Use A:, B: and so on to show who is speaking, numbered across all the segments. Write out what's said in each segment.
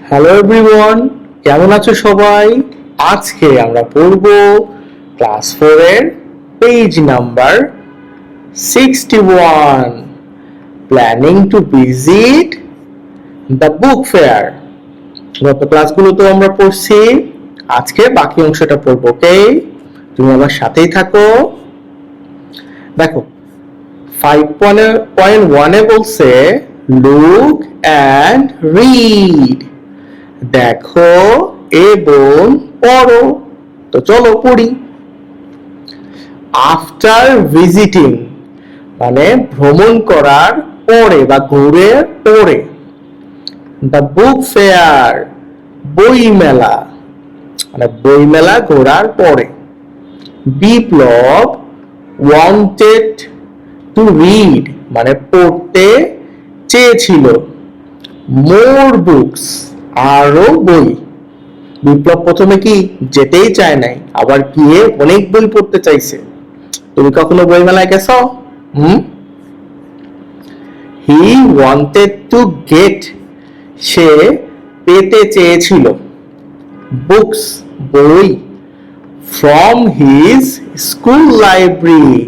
A: Hello everyone, কেমন আছো সবাই? আজকে আমরা পড়ব ক্লাস 4 এর page number 61, planning to visit the book fair. গত ক্লাসগুলোতেও আমরা পড়ছি, আজকে বাকি অংশটা পড়বো। ওকে, তুমি আমার সাথেই থাকো। দেখো 5.1 এ বলছে লুক অ্যান্ড রিড, দেখো এবং পড়ো। তো চলো পড়ি। আফটার ভিজিটিং মানে ভ্রমণ করার পরে বা ঘুরে পরে, দ্য বুক ফেয়ার বই মেলা মানে বই মেলা ঘোরার পরে, বিপ্লব ওয়ান্টেড টু রিড মানে পড়তে চেয়েছিল, মোর বুকস আরো বই। বিপ্লব প্রথমে কি যেতেই চায় নাই, আবার গিয়ে অনেক বই পড়তে চাইছে। তুমি কখনো বই মেলায় গেছো? হি ওয়ান্টেড টু গেট সে পেতে চেয়েছিল, বুকস বই, ফ্রম হিজ স্কুল লাইব্রেরি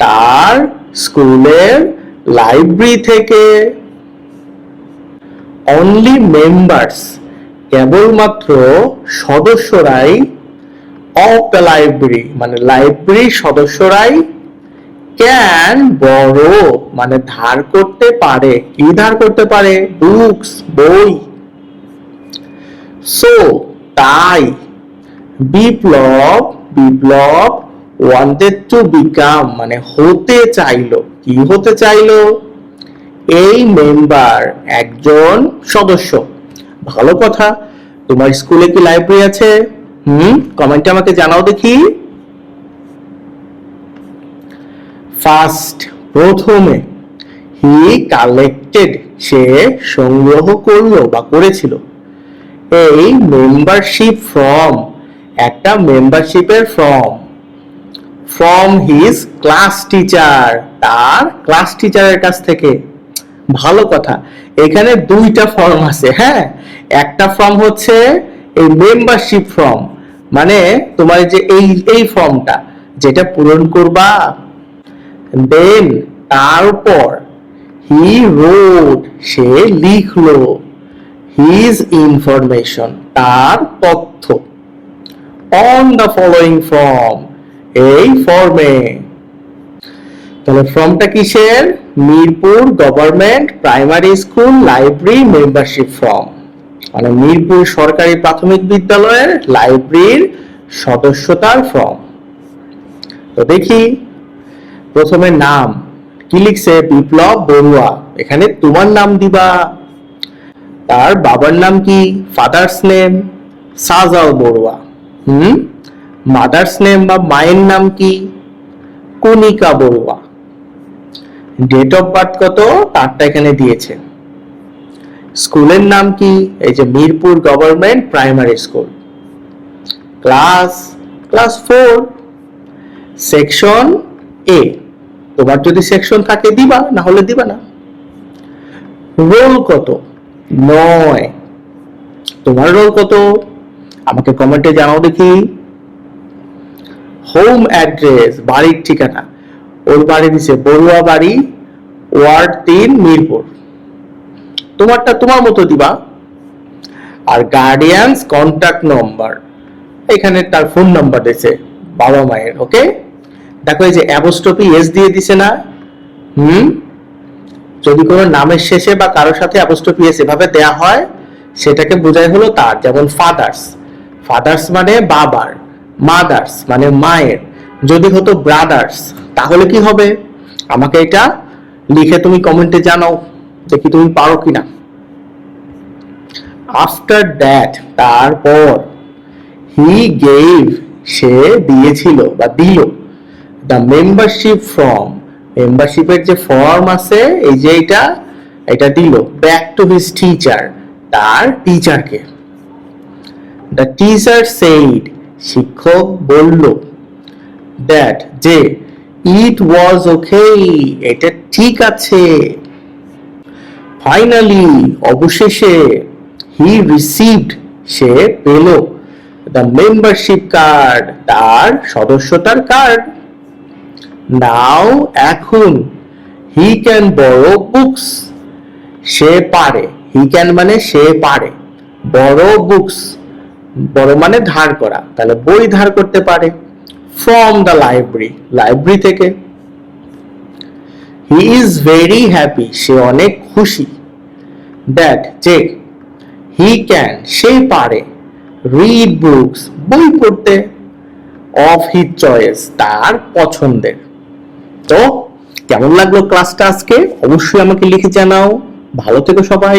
A: তার স্কুলের লাইব্রেরি থেকে। অনলি মেম্বার্স কেবলমাত্র সদস্যরাই, অফ দ্য লাইব্রেরি মানে লাইব্রেরির সদস্যরাই, ক্যান বড়ো মানে ধার করতে পারে। কি ধার করতে পারে? বুকস বই। সো তাই, বিপ্লব বিপ্লব ওয়ান্টেড টু বিকাম মানে হতে চাইলো। কি হতে চাইলো? এই মেম্বার একজন সদস্য। ভালো কথা। তোমার স্কুলে কি লাইব্রেরি আছে? কমেন্টে আমাকে জানাও দেখি। ফার্স্ট প্রথমে, হি কালেক্টেড সে সংগ্রহ করলো বা করেছিল, এই মেম্বারশিপ ফ্রম একটা মেম্বারশিপের ফ্রম হিজ ক্লাস টিচার তার ক্লাস টিচারের কাছ থেকে। ভালো কথা। এখানে দুইটা ফর্ম আছে। হ্যাঁ, একটা ফর্ম হচ্ছে এই মেম্বারশিপ ফর্ম, মানে তোমার যে এই ফর্মটা যেটা পূরণ করবা, দেন তারপর হি রোড সে লিখলো, হিজ ইনফরমেশন তার তথ্য, অন দ্য ফলোইং ফর্ম এই ফর্মে। তাহলে ফর্মটা কিসের? Mirpur government primary school library membership form, মানে মিরপুর সরকারি প্রাথমিক বিদ্যালয়ের লাইব্রেরির সদস্যতার ফর্ম। তো দেখি প্রথমে নাম কি লিখছে, বিপ্লব বড়ুয়া। এখানে তোমার নাম দিবা। তার বাবার নাম কি? Father's name Sajal Barua. Mother's name বা মায়ের নাম কি? Kanika Barua. Date of birth কত তারটা এখানে দিয়েছে। স্কুলের নাম কি? এই যে Mirpur government primary school. Class 4। Section A, তোমার যদি সেকশন থাকে দিবা, না হলে দিবা না। রোল কত? 9। তোমার রোল কত? আমাকে কমেন্টে জানাও দেখি। হোম অ্যাড্রেস বাড়ির ঠিকানা, ওর বাড়ি দিছে বড়ুয়া বাড়ি, ওয়ার্ড 3 মিরপুর। তোমারটা তোমার মতো দিবা। আর গার্ডিয়ানস কন্টাক্ট নম্বর, এখানে তার ফোন নাম্বার দিয়েছে বাবা মায়ের। ওকে, দেখো এই যে অ্যাপোস্ট্রফি এস দিয়ে দিছে না? যদি কোনো নামের শেষে বা কারোর সাথে অ্যাপোস্ট্রফি এস এভাবে দেয়া হয়, সেটাকে বোঝায় হলো তার। যেমন ফাদার্স, ফাদার্স মানে বাবার, মাদার্স মানে মায়ের। যদি হতো ব্রাদার্স তাহলে কি হবে? আমাকে এটা লিখে তুমি কমেন্টে জানাও যে কি তুমি পারো কিনা। আফটার দ্যাট তারপর, হি গেভ সে দিয়েছিল বা দিল, দ্য মেম্বারশিপ ফর্ম মেম্বারশিপের যে ফর্ম আছে এই যে এটা দিল, ব্যাক টু হিজ টিচার তার টিচারকে। দ্য টিচার সেইড শিক্ষক বলল, দ্যাট যে, ইট ওয়াজ ওকে এটা ঠিক আছে। ফাইনালি অবশেষে, হি রিসিভড সে পেল দ্য মেম্বারশিপ কার্ড তার সদস্যতার কার্ড। নাও এখন হি ক্যান বরো বুকস সে পারে, হি ক্যান মানে সে পারে, বড় বুকস বড় মানে ধার করা, তাহলে বই ধার করতে পারে, ফ্রম দ্য লাইব্রেরি লাইব্রেরি থেকে। হি ইজ ভেরি হ্যাপি সে অনেক খুশি, দ্যাট যে হি ক্যান সে পারে, রিড বুকস বই পড়তে, অফ হিজ চয়েস তার পছন্দের। তো কেমন লাগলো ক্লাসটা আজকে অবশ্যই আমাকে লিখে জানাও। ভালো থেকো সবাই।